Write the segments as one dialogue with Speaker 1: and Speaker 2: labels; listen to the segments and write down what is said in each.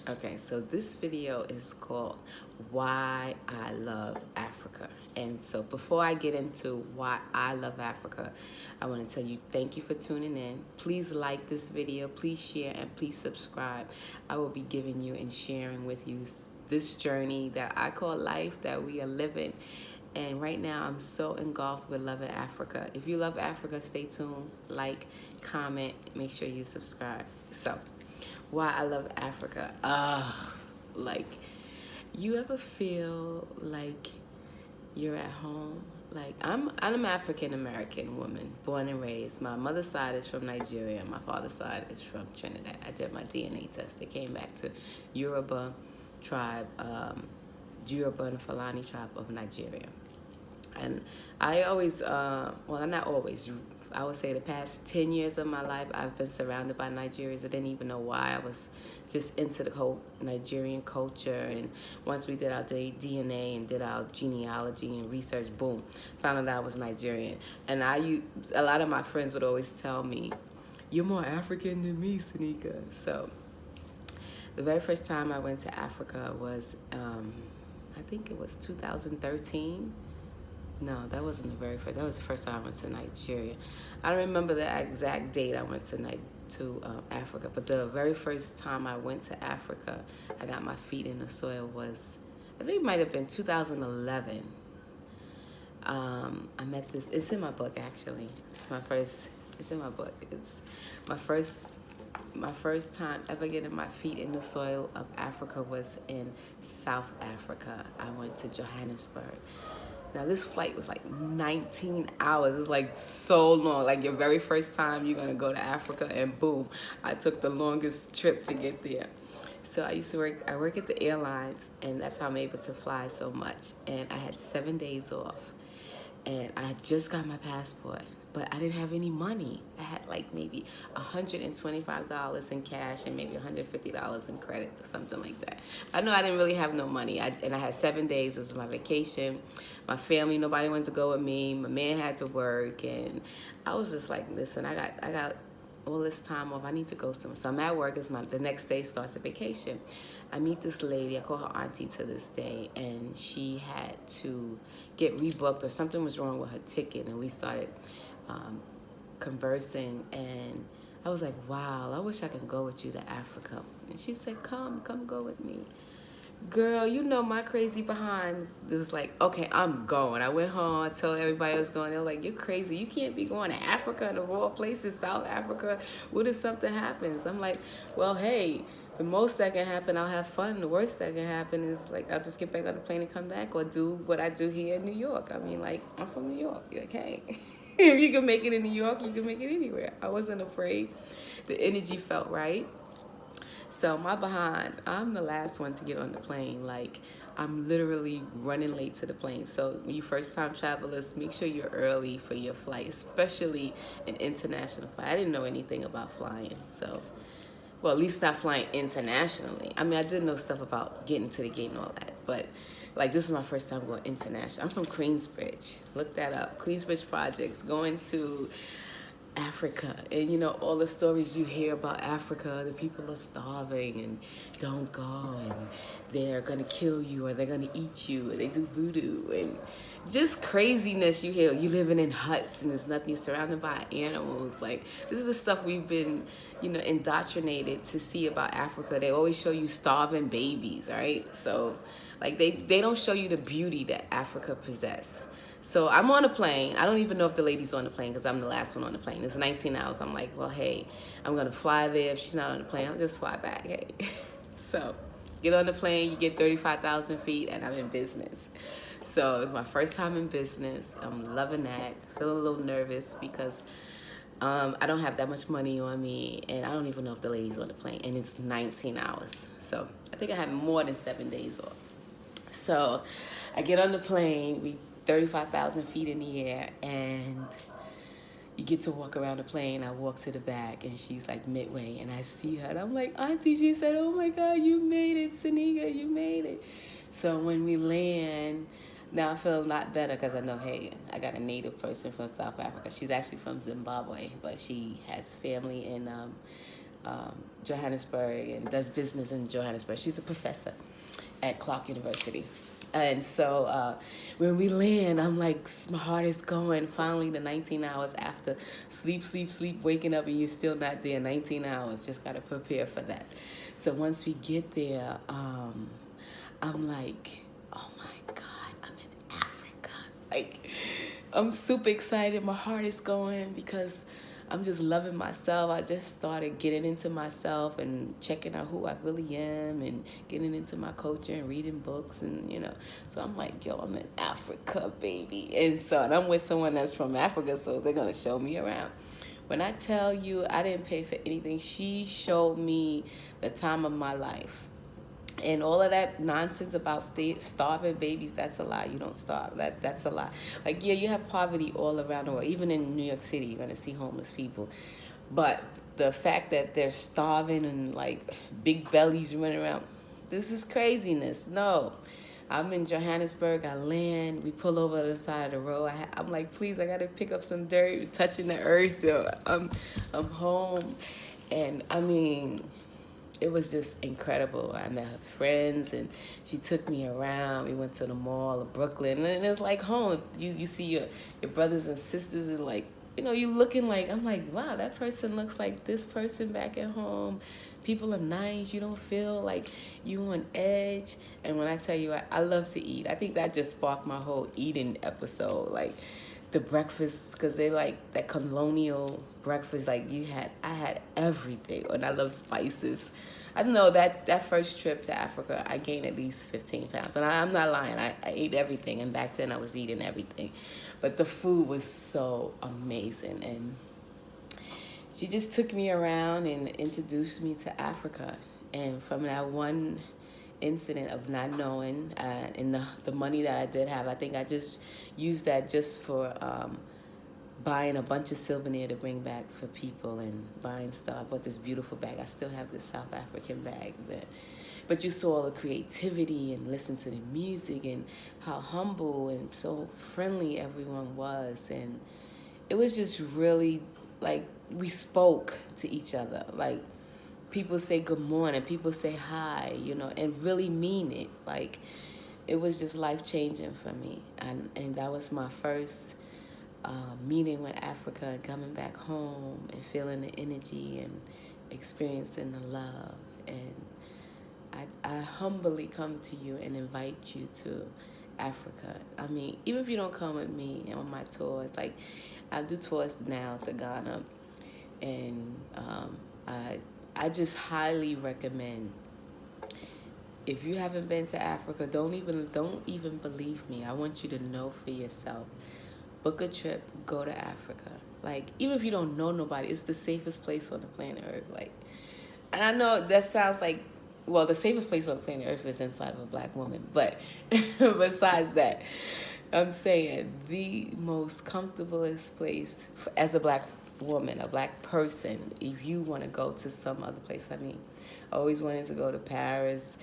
Speaker 1: Okay, so this video is called Why I Love Africa. And so before I get into why I love Africa, I want to tell you thank you for tuning in. Please like this video, please share, and please subscribe. I will be giving you and sharing with you this journey that I call life that we are living. And right now, I'm so engulfed with loving Africa. If you love Africa, stay tuned, like, comment, make sure you subscribe. So, why I love Africa. Like, you ever feel like you're at home? Like, I'm an African American woman, born and raised. My mother's side is from Nigeria. My father's side is from Trinidad. I did my DNA test. They came back to Yoruba tribe, Yoruba and Fulani tribe of Nigeria. And I always, well, not always, I would say the past 10 years of my life, I've been surrounded by Nigerians. I didn't even know why. I was just into the whole Nigerian culture. And once we did our DNA and did our genealogy and research, boom, found out I was Nigerian. And a lot of my friends would always tell me, "You're more African than me, Sanika." So the very first time I went to Africa was, I think it was 2013. No, that wasn't the very first. That was the first time I went to Nigeria. I don't remember the exact date I went to Africa, but the very first time I went to Africa, I got my feet in the soil was, I think it might have been 2011. I met this. It's in my book actually. It's in my book. It's my first time ever getting my feet in the soil of Africa was in South Africa. I went to Johannesburg. Now, this flight was like 19 hours. It's like so long. Like your very first time you're going to go to Africa, and boom, I took the longest trip to get there. So I work at the airlines, and that's how I'm able to fly so much. And I had 7 days off, and I had just got my passport, but I didn't have any money. I had like maybe $125 in cash and maybe $150 in credit or something like that. I know I didn't really have no money. And I had 7 days. It was my vacation. My family, nobody wanted to go with me. My man had to work, and I was just like, listen, I got all this time off. I need to go somewhere. So I'm at work. The next day starts the vacation. I meet this lady. I call her auntie to this day, and she had to get rebooked or something was wrong with her ticket, and we started conversing, and I was like, wow, I wish I could go with you to Africa. And she said, come go with me. Girl, you know my crazy behind was like, okay, I'm going. I went home, I told everybody I was going. They were like, you're crazy. You can't be going to Africa, and of all places, South Africa. What if something happens? I'm like, well, hey, the most that can happen, I'll have fun. The worst that can happen is like, I'll just get back on the plane and come back, or do what I do here in New York. I mean, like, I'm from New York. You're like, hey, if you can make it in New York, you can make it anywhere. I wasn't afraid. The energy felt right. So my behind, I'm the last one to get on the plane. Like, I'm literally running late to the plane. So when you first time travelers, make sure you're early for your flight, especially an international flight. I didn't know anything about flying, so, well, at least not flying internationally. I mean, I did know stuff about getting to the gate and all that, but like, this is my first time going international. I'm from Queensbridge. Look that up. Queensbridge Projects, going to Africa. And you know, all the stories you hear about Africa, the people are starving and don't go, and they're gonna kill you, or they're gonna eat you, or they do voodoo, and just craziness you hear. You living in huts and there's nothing, you're surrounded by animals. Like, this is the stuff we've been, indoctrinated to see about Africa. They always show you starving babies, right? So like, they don't show you the beauty that Africa possesses. So I'm on a plane. I don't even know if the lady's on the plane because I'm the last one on the plane. It's 19 hours. I'm like, well, hey, I'm going to fly there. If she's not on the plane, I'll just fly back. Hey. So get on the plane. You get 35,000 feet, and I'm in business. So it's my first time in business. I'm loving that. Feeling a little nervous because I don't have that much money on me, and I don't even know if the lady's on the plane. And it's 19 hours. So I think I have more than 7 days off. So I get on the plane. We 35,000 feet in the air, and you get to walk around the plane. I walk to the back, and she's like midway, and I see her, and I'm like, auntie, she said, oh my God, you made it, Sanika, you made it. So when we land, now I feel a lot better because I know, hey, I got a native person from South Africa. She's actually from Zimbabwe, but she has family in Johannesburg and does business in Johannesburg. She's a professor at Clark University. And so when we land, I'm like, my heart is going. Finally, the 19 hours after sleep, waking up, and you're still not there. 19 hours. Just got to prepare for that. So once we get there, I'm like, oh my God, I'm in Africa. Like, I'm super excited. My heart is going because I'm just loving myself. I just started getting into myself and checking out who I really am and getting into my culture and reading books and, So I'm like, yo, I'm in Africa, baby. And I'm with someone that's from Africa, so they're going to show me around. When I tell you I didn't pay for anything, she showed me the time of my life. And all of that nonsense about starving babies, that's a lie. You don't starve. That's a lie. Like, yeah, you have poverty all around the world. Even in New York City, you're going to see homeless people. But the fact that they're starving and, like, big bellies running around, this is craziness. No. I'm in Johannesburg. I land. We pull over to the side of the road. I'm like, please, I got to pick up some dirt, touching the earth. I'm home. And, I mean, it was just incredible. I met her friends, and she took me around. We went to the mall of Brooklyn, and it's like home. You see your brothers and sisters, and like, you looking like, I'm like, wow, that person looks like this person back at home. People are nice. You don't feel like you on edge. And when I tell you, I love to eat. I think that just sparked my whole eating episode. Like, the breakfast, because they like that colonial breakfast. Like, I had everything, and I love spices. I don't know, that first trip to Africa, I gained at least 15 pounds, and I'm not lying. I ate everything, and back then I was eating everything, but the food was so amazing. And she just took me around and introduced me to Africa. And from that one incident of not knowing, and the money that I did have, I think I just used that just for buying a bunch of souvenir to bring back for people and buying stuff. I bought this beautiful bag. I still have this South African bag. But you saw the creativity and listened to the music and how humble and so friendly everyone was. And it was just really, like, we spoke to each other. Like, people say good morning, people say hi, and really mean it. Like, it was just life-changing for me. And that was my first meeting with Africa and coming back home and feeling the energy and experiencing the love. And I humbly come to you and invite you to Africa. I mean, even if you don't come with me on my tours, like, I do tours now to Ghana, and I just highly recommend, if you haven't been to Africa, don't even believe me. I want you to know for yourself. Book a trip, go to Africa. Like, even if you don't know nobody, it's the safest place on the planet Earth. Like, and I know that sounds like, well, the safest place on the planet Earth is inside of a black woman. But besides that, I'm saying the most comfortablest place as a black woman, a black person, if you want to go to some other place. I mean, I always wanted to go to Paris,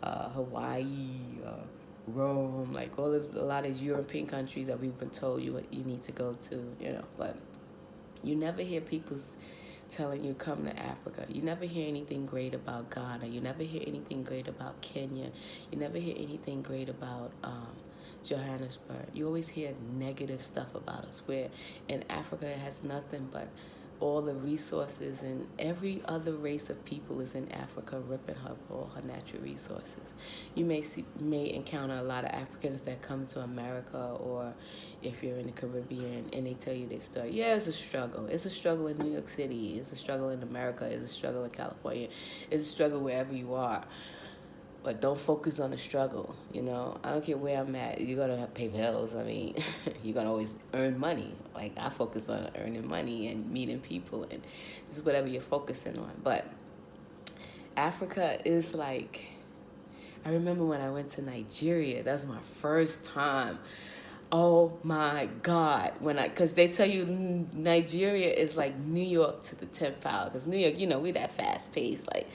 Speaker 1: Hawaii, Rome, like a lot of European countries that we've been told you need to go to, but you never hear people telling you come to Africa. You never hear anything great about Ghana. You never hear anything great about Kenya. You never hear anything great about Johannesburg. You always hear negative stuff about us, where in Africa it has nothing but all the resources, and every other race of people is in Africa ripping her all her natural resources. You may encounter a lot of Africans that come to America, or if you're in the Caribbean, and they tell you their story. Yeah, it's a struggle. It's a struggle in New York City. It's a struggle in America. It's a struggle in California. It's a struggle wherever you are. But don't focus on the struggle, I don't care where I'm at. You're going to pay bills. I mean, you're going to always earn money. Like, I focus on earning money and meeting people, and this is whatever you're focusing on. But Africa is like, I remember when I went to Nigeria. That was my first time. Oh my God. Because they tell you Nigeria is like New York to the 10th power. Because New York, we that fast paced, like,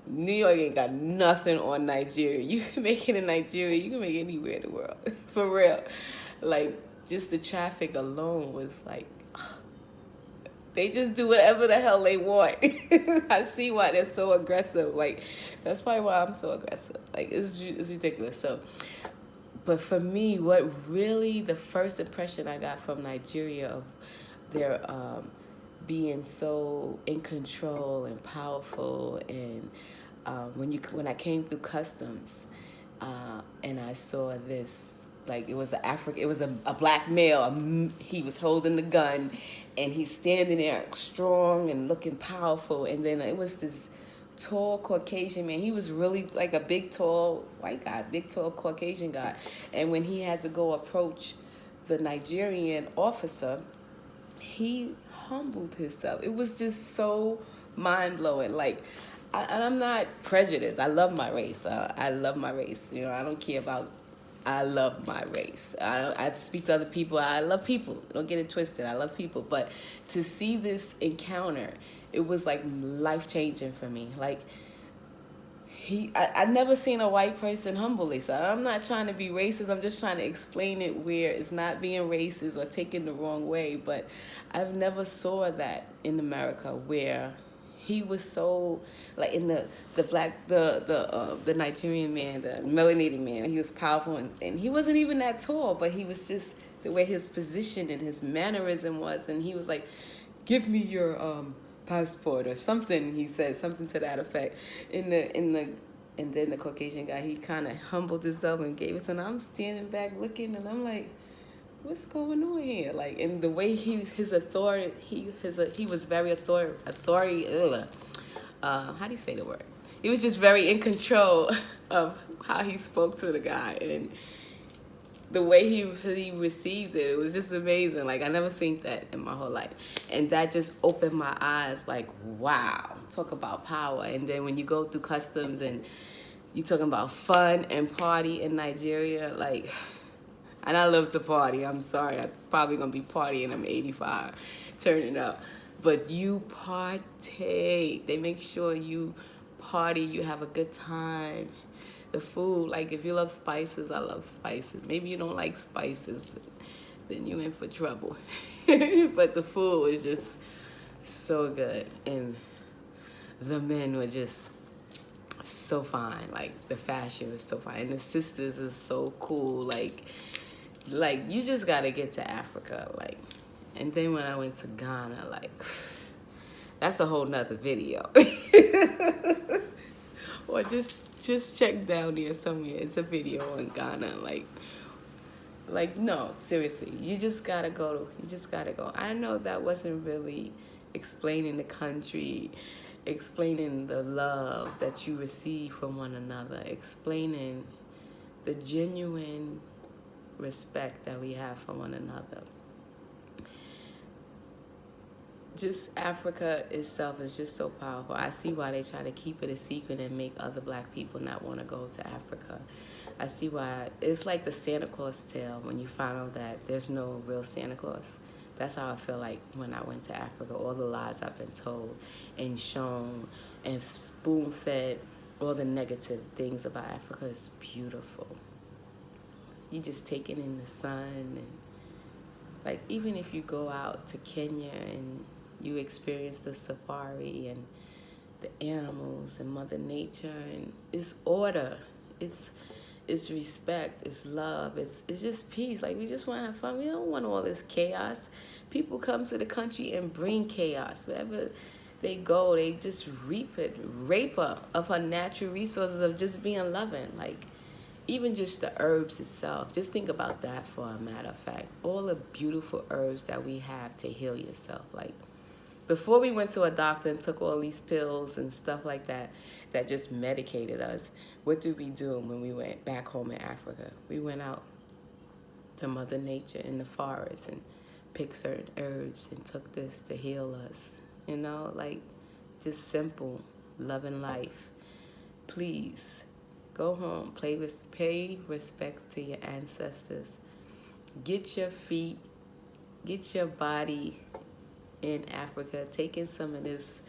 Speaker 1: New York ain't got nothing on Nigeria. You can make it in Nigeria. You can make it anywhere in the world. For real. Like, just the traffic alone was like, They just do whatever the hell they want. I see why they're so aggressive. Like, that's probably why I'm so aggressive. Like, it's ridiculous. So, but for me, what really the first impression I got from Nigeria of their being so in control and powerful, and when I came through customs, and I saw this, like, it was a black male. He was holding the gun, and he's standing there strong and looking powerful. And then it was this tall Caucasian man. He was really like a big, tall white guy, big, tall Caucasian guy. And when he had to go approach the Nigerian officer, he humbled himself. It was just so mind-blowing. Like, and I'm not prejudiced. I love my race. I love my race. You know, I don't care about. I love my race. I speak to other people. I love people. Don't get it twisted. I love people. But to see this encounter, it was like life-changing for me. Like, I never seen a white person humbly. So I'm not trying to be racist. I'm just trying to explain it where it's not being racist or taken the wrong way. But I've never saw that in America, where he was so, like, in the Nigerian man, the melanated man. He was powerful, and he wasn't even that tall, but he was just the way his position and his mannerism was. And he was like, "Give me your passport," or something. He said something to that effect. And then the Caucasian guy, he kind of humbled himself and gave it. And I'm standing back looking, and I'm like, what's going on here? Like, and the way his authority, he was very authority. How do you say the word? He was just very in control of how he spoke to the guy, and the way he received it. It was just amazing. Like, I never seen that in my whole life, and that just opened my eyes. Like, wow, talk about power. And then when you go through customs and you talking about fun and party in Nigeria, like. And I love to party. I'm sorry. I'm probably going to be partying. I'm 85, turning up. But you partake. They make sure you party. You have a good time. The food, like, if you love spices, I love spices. Maybe you don't like spices, but then you're in for trouble. But the food was just so good. And the men were just so fine. Like, the fashion was so fine. And the sisters is so cool. Like, you just got to get to Africa, like. And then when I went to Ghana, like, that's a whole nother video. Or just check down there somewhere. It's a video on Ghana, like, no, seriously. You just got to go. I know that wasn't really explaining the country, explaining the love that you receive from one another, explaining the genuine respect that we have for one another. Just Africa itself is just so powerful. I see why they try to keep it a secret and make other black people not want to go to Africa. I see why. It's like the Santa Claus tale when you find out that there's no real Santa Claus. That's how I feel like when I went to Africa. All the lies I've been told and shown and spoon-fed, all the negative things about Africa is beautiful. You just take it in the sun, and like, even if you go out to Kenya and you experience the safari and the animals and Mother Nature, and it's order, it's respect, it's love, it's just peace. Like, we just want to have fun. We don't want all this chaos. People come to the country and bring chaos. Wherever they go, they just rape her of her natural resources of just being loving. Like, even just the herbs itself, just think about that for a matter of fact. All the beautiful herbs that we have to heal yourself. Like, before we went to a doctor and took all these pills and stuff like that, that just medicated us, what did we do when we went back home in Africa? We went out to Mother Nature in the forest and picked certain herbs and took this to heal us. You know, like, just simple, loving life. Please. Go home, pay respect to your ancestors. Get your feet, get your body in Africa. Take in some of this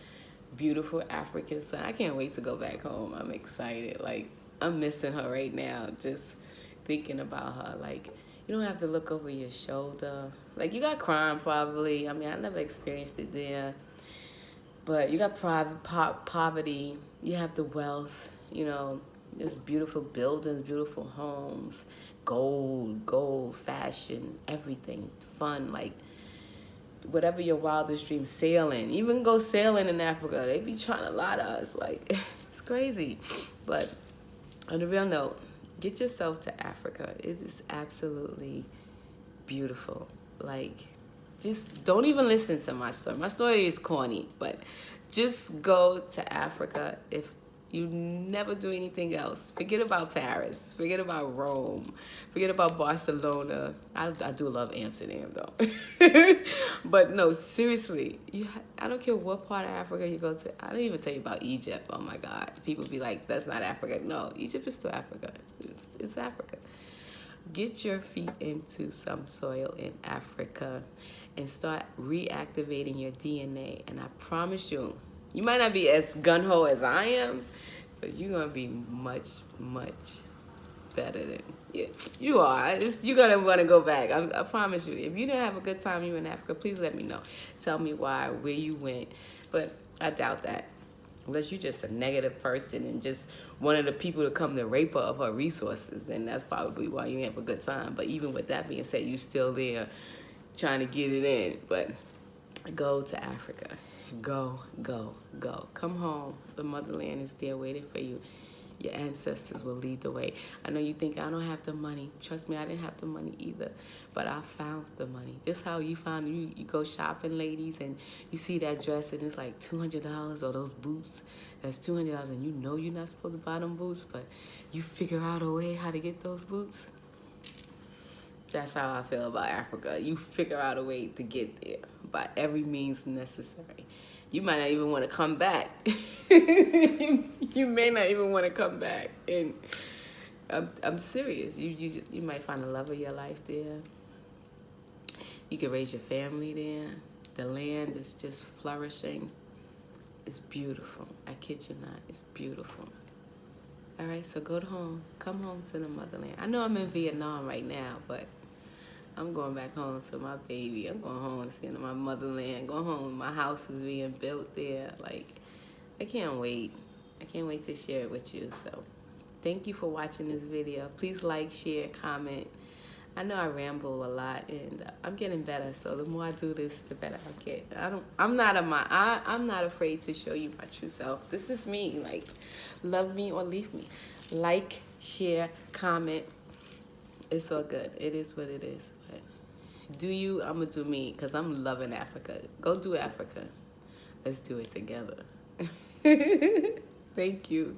Speaker 1: beautiful African sun. I can't wait to go back home. I'm excited. Like, I'm missing her right now, just thinking about her. Like, You don't have to look over your shoulder. Like, you got crime probably. I mean, I never experienced it there. But you got poverty. You have the wealth. You know, there's beautiful buildings, beautiful homes, gold, fashion, everything, fun. Like, whatever your wildest dream, sailing. Even go sailing in Africa. They be trying to lie to us. Like, it's crazy. But on the real note, get yourself to Africa. It is absolutely beautiful. Like, just don't even listen to my story. My story is corny, but just go to Africa. If you never do anything else, forget about Paris, forget about Rome, forget about Barcelona. I do love Amsterdam though. But no, seriously, I don't care what part of Africa you go to. I don't even tell you about Egypt. Oh my God. People be like, that's not Africa. No, Egypt is still Africa. It's Africa. Get your feet into some soil in Africa and start reactivating your DNA. And I promise you, you might not be as gung-ho as I am, but you're going to be much, much better than you are. You're going to want to go back. I promise you. If you didn't have a good time you in Africa, please let me know. Tell me why, where you went. But I doubt that. Unless you're just a negative person and just one of the people to come to rape her of her resources, then that's probably why you have a good time. But even with that being said, you're still there trying to get it in. But go to Africa. Go. Come home. The motherland is there waiting for you. Your ancestors will lead the way. I know you think I don't have the money. Trust me, I didn't have the money either. But I found the money. Just how you found, you go shopping, ladies, and you see that dress and it's like $200, or those boots, that's $200, and you know you're not supposed to buy them boots, but you figure out a way how to get those boots. That's how I feel about Africa. You figure out a way to get there by every means necessary. You might not even want to come back. You may not even want to come back. And I'm serious. You might find the love of your life there. You can raise your family there. The land is just flourishing. It's beautiful. I kid you not. It's beautiful. All right, so go home. Come home to the motherland. I know I'm in Vietnam right now, but I'm going back home to my baby. I'm going home to see my motherland. Going home. My house is being built there. Like, I can't wait. I can't wait to share it with you. So, thank you for watching this video. Please like, share, comment. I know I ramble a lot, and I'm getting better. So the more I do this, the better I get. I'm not afraid to show you my true self. This is me. Like, love me or leave me. Like, share, comment. It's all good. It is what it is. But do you? I'm gonna do me, because I'm loving Africa. Go do Africa. Let's do it together. Thank you.